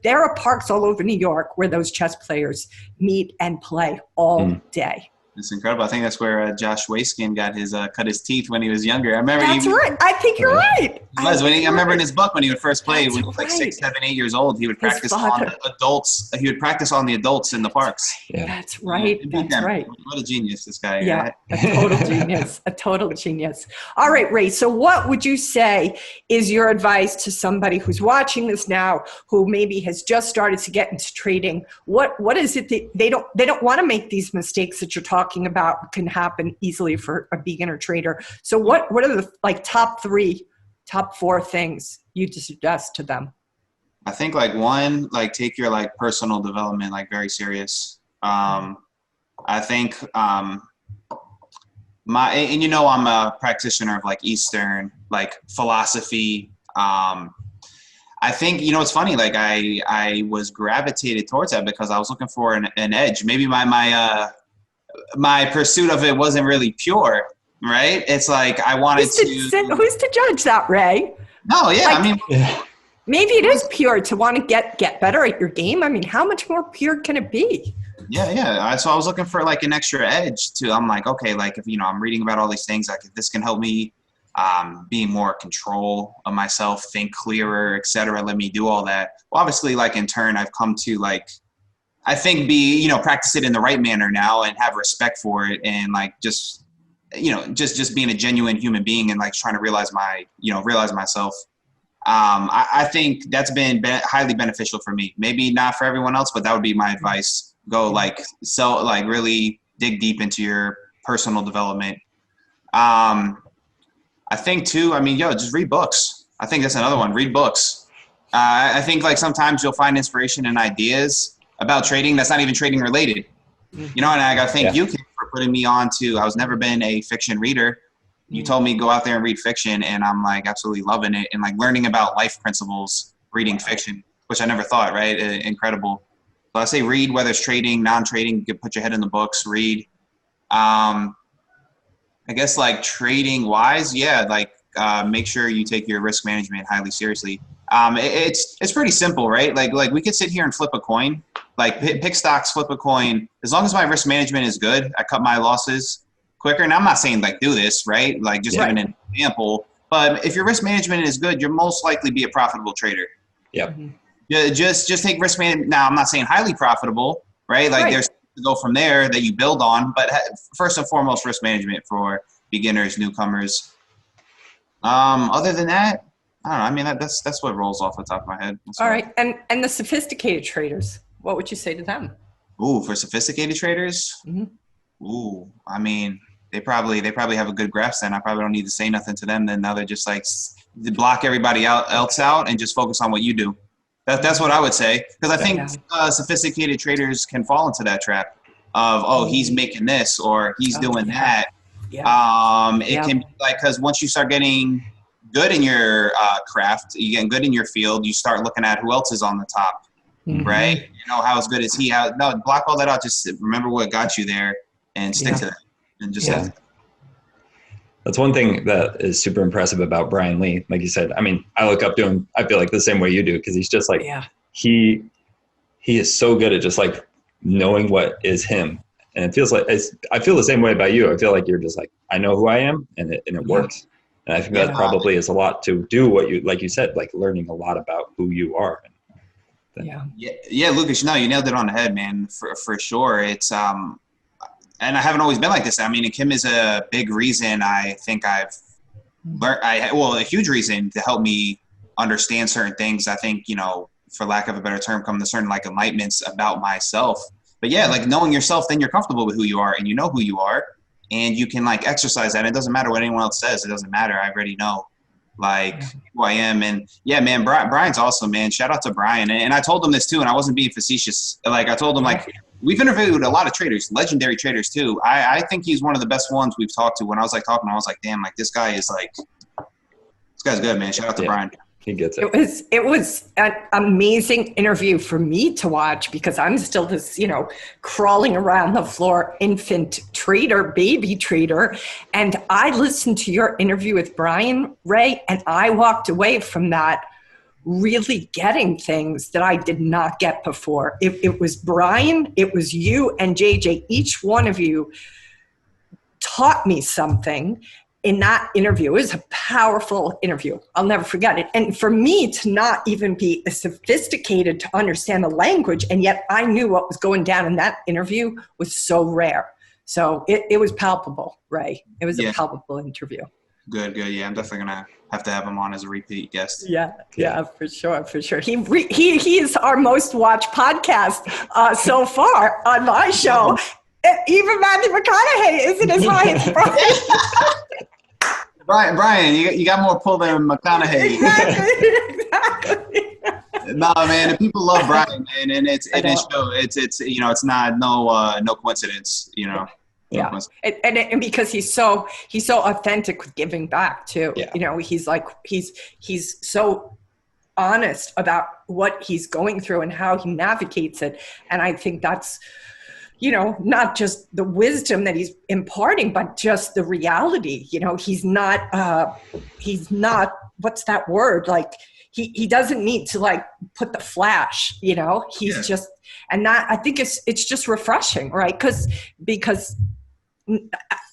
There are parks all over New York where those chess players meet and play all day. It's incredible. I think that's where Josh Waiskin got cut his teeth when he was younger. I remember. That's right. I think you're right. I remember in his book when he would first play, when he was 6, 7, 8 years old, he would practice on the adults. He would practice on the adults in the parks. Yeah. That's right. That's right. What a genius this guy. Yeah, a total genius. A total genius. All right, Ray. So what would you say is your advice to somebody who's watching this now, who maybe has just started to get into trading? What is it that they don't want to make these mistakes that you're talking about can happen easily for a beginner trader? So what are the top 4 things you'd suggest to them? I think one, take your personal development very serious. I think I'm a practitioner of Eastern philosophy. I think, it's funny, I was gravitated towards that because I was looking for an edge. Maybe my pursuit of it wasn't really pure, right? It's I wanted who's to judge that, Ray? No, yeah, maybe it is pure to want to get better at your game. I mean, how much more pure can it be? Yeah. So I was looking for an extra edge to. I'm okay, if I'm reading about all these things, this can help me be more in control of myself, think clearer, etc. Let me do all that. Well, obviously, in turn, I've come to I think practice it in the right manner now and have respect for it and just being a genuine human being and trying to realize myself. I think that's been highly beneficial for me. Maybe not for everyone else, but that would be my advice. Go really dig deep into personal development. I think too, I mean, just read books. I think that's another one. Read books. I think like sometimes you'll find inspiration and ideas about trading that's not even trading related. You know, and I got to thank you, Kim, for putting me on to, I was never been a fiction reader. You told me go out there and read fiction, and I'm like absolutely loving it, and like learning about life principles, reading fiction, which I never thought, right? Incredible. So I say read, whether it's trading, non-trading, put your head in the books, read. I guess like trading wise, make sure you take your risk management highly seriously. It's pretty simple, right? Like we could sit here and flip a coin, like pick stocks, flip a coin. As long as my risk management is good, I cut my losses quicker. And I'm not saying like do this, right? Like just giving an example. But if your risk management is good, you'll most likely be a profitable trader. Yep. Just take risk management. Now, I'm not saying highly profitable, right? Like there's to go from there that you build on. But first and foremost, risk management for beginners, newcomers. Other than that, I don't know. I mean, that's what rolls off the top of my head. All right. And the sophisticated traders, what would you say to them? Ooh, for sophisticated traders? Ooh, I mean, they probably have a good grasp then. I probably don't need to say nothing to them. Then now they're just like block everybody else out and just focus on what you do. That's what I would say. Because I think sophisticated traders can fall into that trap of, he's making this or he's doing that. It can be like, because once you start getting good in your craft, you get good in your field, you start looking at who else is on the top, right? You know, how as good is he? No, block all that out. Just remember what got you there and stick to that. And just That's one thing that is super impressive about Brian Lee. Like you said, I mean, I look up to him, I feel like the same way you do, because he's just like, he is so good at just like knowing what is him. And it feels like, I feel the same way about you. I feel like you're just like, I know who I am, and it works. And I think that probably is a lot to do what you, like you said, like learning a lot about who you are. Yeah, Lucas, you nailed it on the head, man, for sure. It's, and I haven't always been like this. I mean, Kim is a big reason I think I've learned, a huge reason to help me understand certain things. I think, for lack of a better term, come to certain like enlightenments about myself. But like knowing yourself, then you're comfortable with who you are and you know who you are, and you can like exercise that. It doesn't matter what anyone else says. It doesn't matter. I already know like who I am. And man, Brian's awesome, man. Shout out to Brian. And I told him this too, and I wasn't being facetious. Like I told him like, we've interviewed a lot of traders, legendary traders too. I think he's one of the best ones we've talked to. When I was like talking, I was like, damn, like this guy is like, this guy's good, man. Shout out to Brian. He gets it. It was an amazing interview for me to watch, because I'm still this, crawling around the floor infant trader, baby trader. And I listened to your interview with Brian, Ray, and I walked away from that really getting things that I did not get before. It was Brian, it was you and JJ. Each one of you taught me something in that interview. It was a powerful interview. I'll never forget it. And for me to not even be sophisticated to understand the language, and yet I knew what was going down in that interview, was so rare. So it was palpable, Ray. It was a palpable interview. Good. Yeah, I'm definitely gonna have to have him on as a repeat guest. Yeah, for sure. He is our most watched podcast so far on my show. Even Matthew McConaughey isn't as high as Brian. Brian, you got more pull than McConaughey. Exactly. No, man, and people love Brian, man, and it's it's not no coincidence, Yeah, and because he's so authentic with giving back too. Yeah. He's so honest about what he's going through and how he navigates it, and I think that's not just the wisdom that he's imparting, but just the reality. He's not what's that word? Like he doesn't need to like put the flash. He's just, and that I think it's just refreshing, right? Because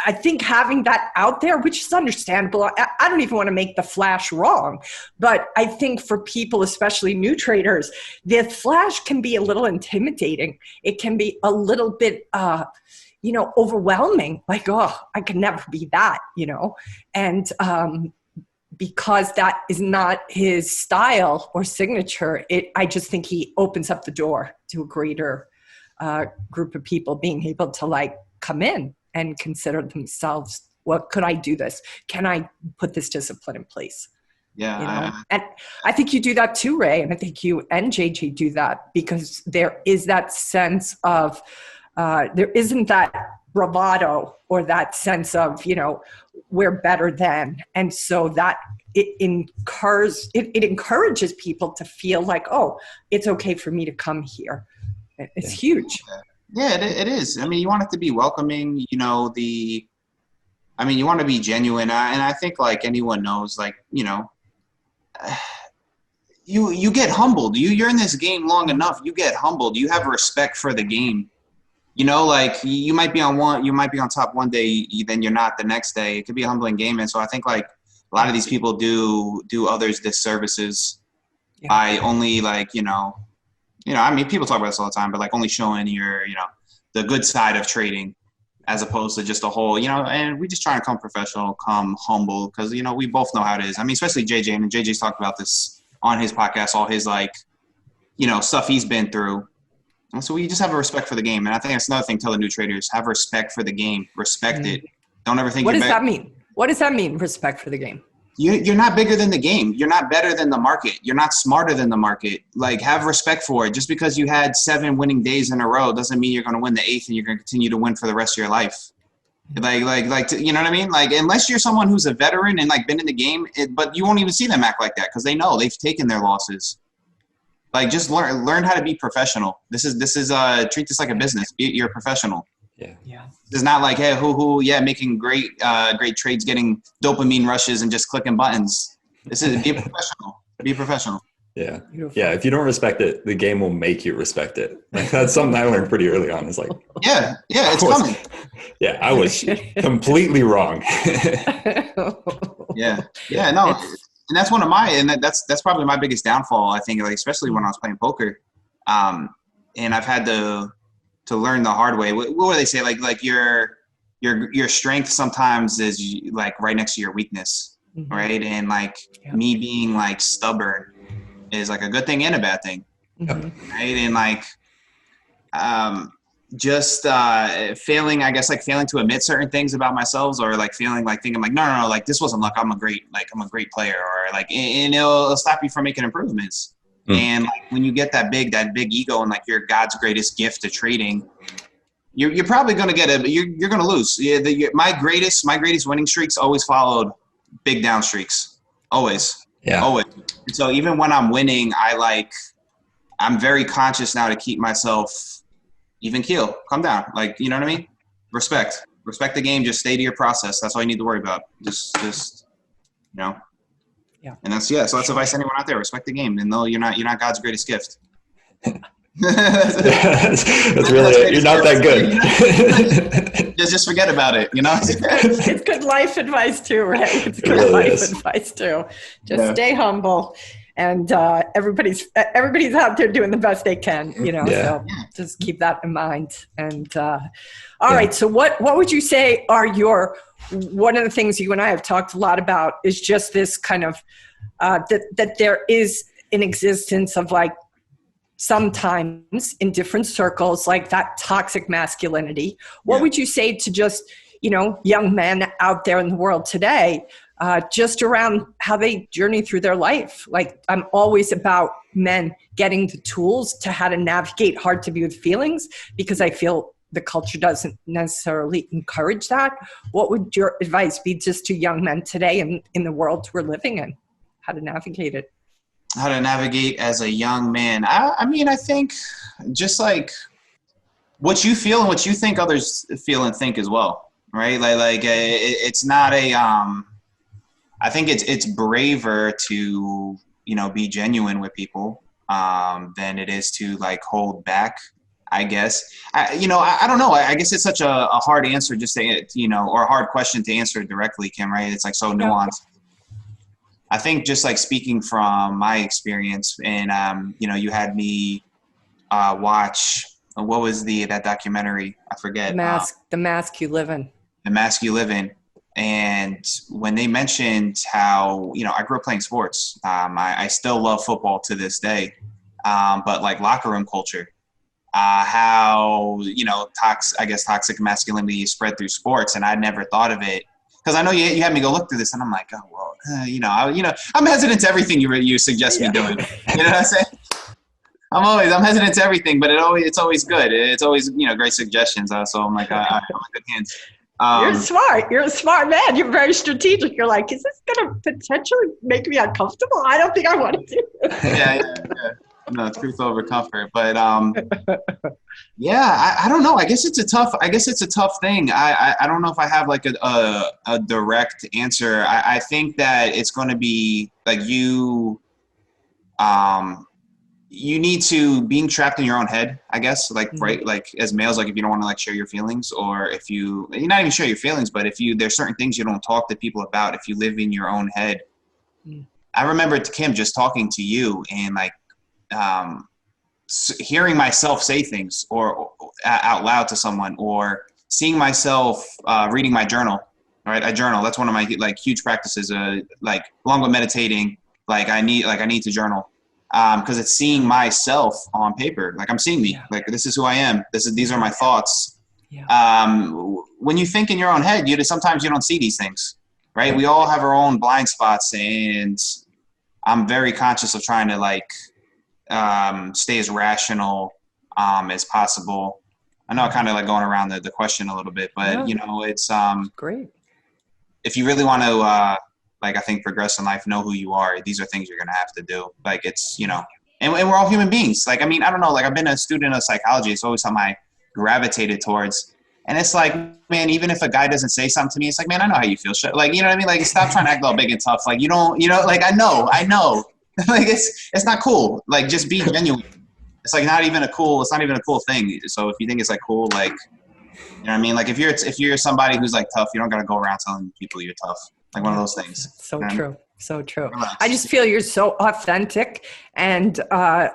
I think having that out there, which is understandable, I don't even want to make the flash wrong, but I think for people, especially new traders, the flash can be a little intimidating. It can be a little bit, overwhelming. Like, oh, I could never be that, and because that is not his style or signature, I just think he opens up the door to a greater group of people being able to like come in and consider themselves, what could I do this? Can I put this discipline in place? Yeah. And I think you do that too, Ray. And I think you and JJ do that, because there is that sense of, there isn't that bravado or that sense of, we're better than. And so that it encourages people to feel like, oh, it's okay for me to come here. It's huge. Yeah, it is. I mean, you want it to be welcoming, you want to be genuine. And I think like anyone knows, like, you get humbled. You're in this game long enough. You get humbled. You have respect for the game. Like you might be on top one day, then you're not the next day. It could be a humbling game. And so I think like a lot of these people do others disservices by only like, I mean, people talk about this all the time, but like only showing your, the good side of trading as opposed to just a whole, and we just try to come professional, come humble, because, we both know how it is. I mean, especially JJ, and JJ's talked about this on his podcast, all his like, stuff he's been through. And so we just have a respect for the game. And I think that's another thing, tell the new traders, have respect for the game, respect it. Don't ever think What does that mean? What does that mean, respect for the game? You're not bigger than the game. You're not better than the market. You're not smarter than the market. Like, have respect for it. Just because you had 7 winning days in a row doesn't mean you're going to win the 8th and you're going to continue to win for the rest of your life. Like, you know what I mean? Like, unless you're someone who's a veteran and like been in the game, but you won't even see them act like that because they know they've taken their losses. Like, just learn how to be professional. This is treat this like a business. You're a professional. Yeah. It's not like, hey, making great trades, getting dopamine rushes and just clicking buttons. This is be a professional. Be a professional. Yeah. Beautiful. Yeah. If you don't respect it, the game will make you respect it. Like, that's something I learned pretty early on. It's like, it's coming. Yeah. I was completely wrong. No. And that's one of that's probably my biggest downfall. I think, like, especially when I was playing poker. And I've had to learn the hard way. What do they say? Like your strength sometimes is like right next to your weakness, right? And like me being like stubborn is like a good thing and a bad thing, right? And like just failing, I guess, like failing to admit certain things about myself, or like thinking like no, like this wasn't luck. I'm a great player, or like, and it'll stop you from making improvements. And like when you get that big ego and like you're God's greatest gift to trading, you're probably going to you're going to lose. Yeah, my greatest winning streaks always followed big down streaks. Always. And so even when I'm winning, I'm very conscious now to keep myself even keel, calm down. Like, you know what I mean? Respect the game. Just stay to your process. That's all you need to worry about. Just. Yeah. And that's that's advice to anyone out there. Respect the game, and no, you're not God's greatest gift. that's really you're not that good. just forget about it. It's good life advice too, right? It's good really life advice too. Just stay humble, and everybody's out there doing the best they can. So just keep that in mind. And all right. So what would you say are one of the things you and I have talked a lot about is just this kind of that there is an existence of like sometimes in different circles like that toxic masculinity. What would you say to just young men out there in the world today, just around how they journey through their life? Like, I'm always about men getting the tools to how to navigate hard to be with feelings, because I feel the culture doesn't necessarily encourage that. What would your advice be just to young men today in the world we're living in? How to navigate it? How to navigate as a young man? I mean, I think just like what you feel and what you think others feel and think as well, right? Like it's not I think it's braver to, be genuine with people than it is to like hold back, I guess. I don't know. I guess it's such a hard answer just to, or a hard question to answer directly, Kim, right? It's like so nuanced. I think just like speaking from my experience, and you had me watch, what was that documentary? I forget. The Mask You Live In. The Mask You Live In. And when they mentioned how, I grew up playing sports. I still love football to this day. But like locker room culture, how, toxic masculinity is spread through sports. And I'd never thought of it because I know you had me go look through this, and I'm like, oh, well, I'm hesitant to everything you suggest me doing. You know what I'm saying? I'm hesitant to everything, but it's always good. It's always, great suggestions. So I'm like, I'm in good hands. You're smart. You're a smart man. You're very strategic. You're like, is this going to potentially make me uncomfortable? I don't think I want to do this. Yeah. No, truth over comfort. But I don't know. I guess it's a tough thing. I don't know if I have like a direct answer. I think that it's going to be like you need to being trapped in your own head, I guess, like, right. Like as males, like if you don't want to like share your feelings, or if you're not even share your feelings, but there's certain things you don't talk to people about, if you live in your own head. I remember Kim just talking to you and like, hearing myself say things or out loud to someone, or seeing myself, reading my journal, right? I journal. That's one of my like huge practices, like along with meditating, like I need to journal. Cause it's seeing myself on paper. Like I'm seeing me, like this is who I am. These are my thoughts. When you think in your own head, sometimes you don't see these things, right? We all have our own blind spots, and I'm very conscious of trying to like, stay as rational, as possible. I know I kind of like going around the question a little bit, but it's, great. If you really want to, like, I think progress in life, know who you are. These are things you're going to have to do. Like it's, and we're all human beings. Like, I mean, I don't know, like I've been a student of psychology. It's always something I gravitated towards. And it's like, man, even if a guy doesn't say something to me, it's like, man, I know how you feel. Like, you know what I mean? Like, stop trying to act all big and tough. Like, you don't, like, I know. Like, it's not cool. Like, just be genuine. It's like it's not even a cool thing. So if you think it's like cool, like, you know what I mean? Like if you're somebody who's like tough, you don't got to go around telling people you're tough. Like one of those things. So true. I mean? So true. Relax. I just feel you're so authentic, and I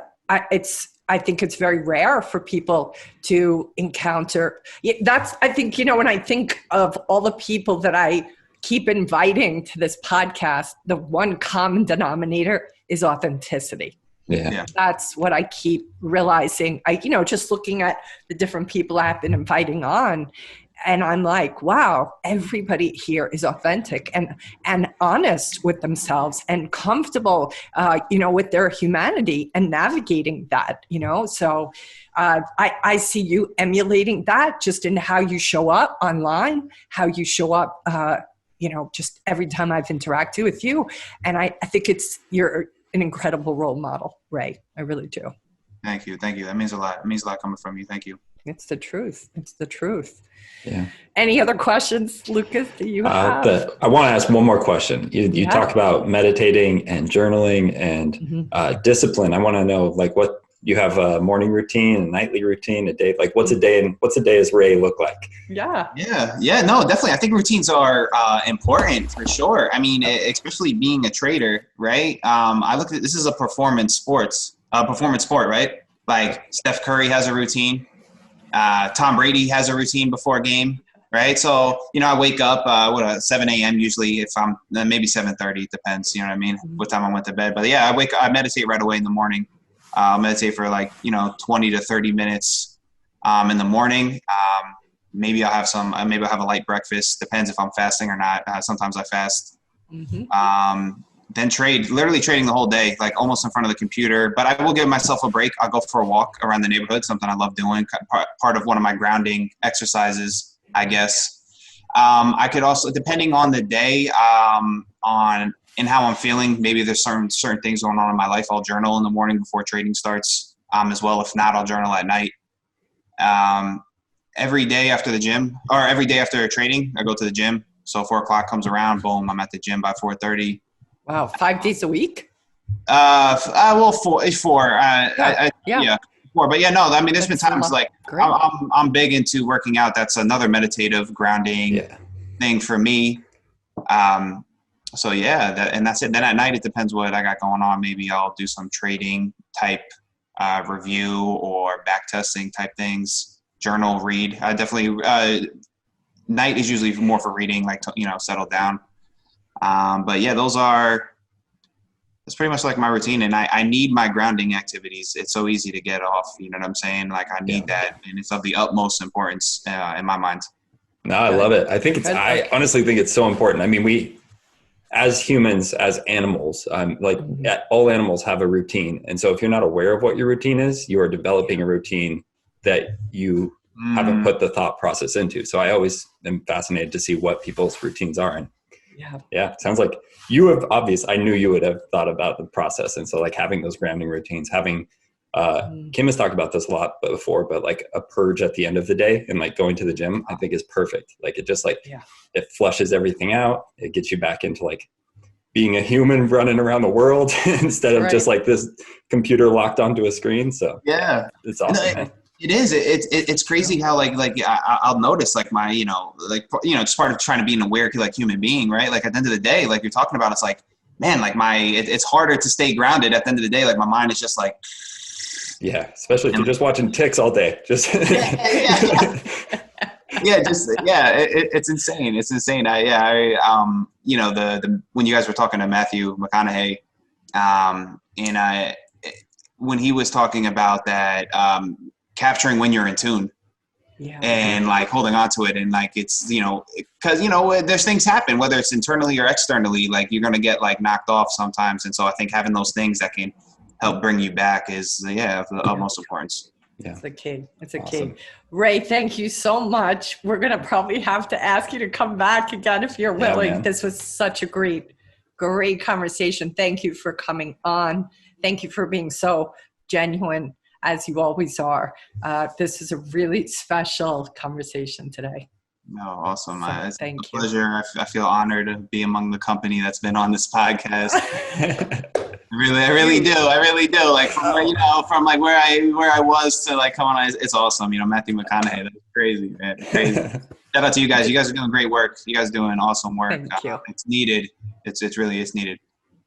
think it's very rare for people to encounter. I think, when I think of all the people that I keep inviting to this podcast, the one common denominator is authenticity. Yeah. That's what I keep realizing. Just looking at the different people I've been inviting on, and I'm like, wow, everybody here is authentic and honest with themselves and comfortable, with their humanity and navigating that, So I see you emulating that just in how you show up online, how you show up, just every time I've interacted with you. And I think you're an incredible role model, Ray. I really do. Thank you. That means a lot. It means a lot coming from you. Thank you. It's the truth. Yeah. Any other questions, Lucas, that you have? I want to ask one more question. You talked about meditating and journaling and discipline. I want to know, like, what you have a morning routine, a nightly routine, a day. Like, what's a day as Ray look like? Yeah. No, definitely. I think routines are important for sure. I mean, especially being a trader, right? I look at this as a performance sport, right? Like Steph Curry has a routine. Tom Brady has a routine before a game, right? So, I wake up, 7 a.m. usually, if I'm maybe 7:30, it depends, you know what I mean? What time I went to bed. But yeah, I meditate right away in the morning. I'll meditate for 20 to 30 minutes in the morning. Maybe I'll have a light breakfast. Depends if I'm fasting or not. Sometimes I fast. Then literally trading the whole day, like almost in front of the computer. But I will give myself a break. I'll go for a walk around the neighborhood, something I love doing, part of one of my grounding exercises, I guess. I could also, depending on the day, and how I'm feeling, maybe there's certain things going on in my life, I'll journal in the morning before trading starts as well. If not, I'll journal at night. Every day after the gym, or every day after trading, I go to the gym. So 4 o'clock comes around, boom, I'm at the gym by 4:30. Wow, 5 days a week? Four. Yeah. 4. But yeah, no, I mean, there's been times like I'm big into working out. That's another meditative grounding thing for me. So yeah, that's it. Then at night, it depends what I got going on. Maybe I'll do some trading type review or back testing type things. Journal, read. I definitely night is usually more for reading, like settle down. But yeah, those are It's pretty much like my routine, and I need my grounding activities. It's so easy to get off. You know what I'm saying? Like I need that, and it's of the utmost importance in my mind. No, I love it. I honestly think it's so important. I mean, we, as humans, as animals, all animals have a routine. And so if you're not aware of what your routine is, you are developing a routine that you haven't put the thought process into. So I always am fascinated to see what people's routines are. And it sounds like you have I knew you would have thought about the process. And so like having those grounding routines, having, Kim has talked about this a lot before, but like a purge at the end of the day and like going to the gym, I think is perfect. Like it just it flushes everything out. It gets you back into like being a human running around the world instead of just like this computer locked onto a screen. So it's awesome. Man. It is. It's crazy how I'll notice like my, just part of trying to be an aware like human being, right? Like at the end of the day, like you're talking about, it's like, man, like it's harder to stay grounded at the end of the day. Like my mind is just like, especially if you're just watching ticks all day. Just it's insane. It's insane. When you guys were talking to Matthew McConaughey, when he was talking about that, capturing when you're in tune and like holding on to it. And like, it's, cause there's things happen, whether it's internally or externally, like you're going to get like knocked off sometimes. And so I think having those things that can help bring you back is of the utmost importance. Yeah. It's a key. It's a key. Ray, thank you so much. We're going to probably have to ask you to come back again if you're willing. Man. This was such a great conversation. Thank you for coming on. Thank you for being so genuine, as you always are. This is a really special conversation today. No, awesome. It's a pleasure. I feel honored to be among the company that's been on this podcast. I really do. Like from where I was to like come on, it's awesome. Matthew McConaughey, that's crazy, man. Crazy. Shout out to you guys. You guys are doing great work. You guys are doing awesome work. Thank you. It's needed. It's really needed.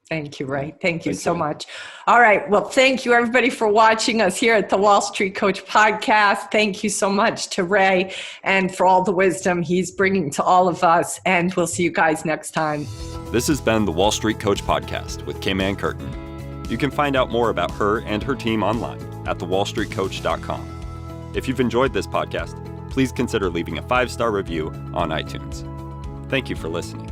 Thank you, Ray. Thank you so much. All right. Well, thank you everybody for watching us here at the Wall Street Coach Podcast. Thank you so much to Ray and for all the wisdom he's bringing to all of us. And we'll see you guys next time. This has been the Wall Street Coach Podcast with Kim and Curtin. You can find out more about her and her team online at thewallstreetcoach.com. If you've enjoyed this podcast, please consider leaving a 5-star review on iTunes. Thank you for listening.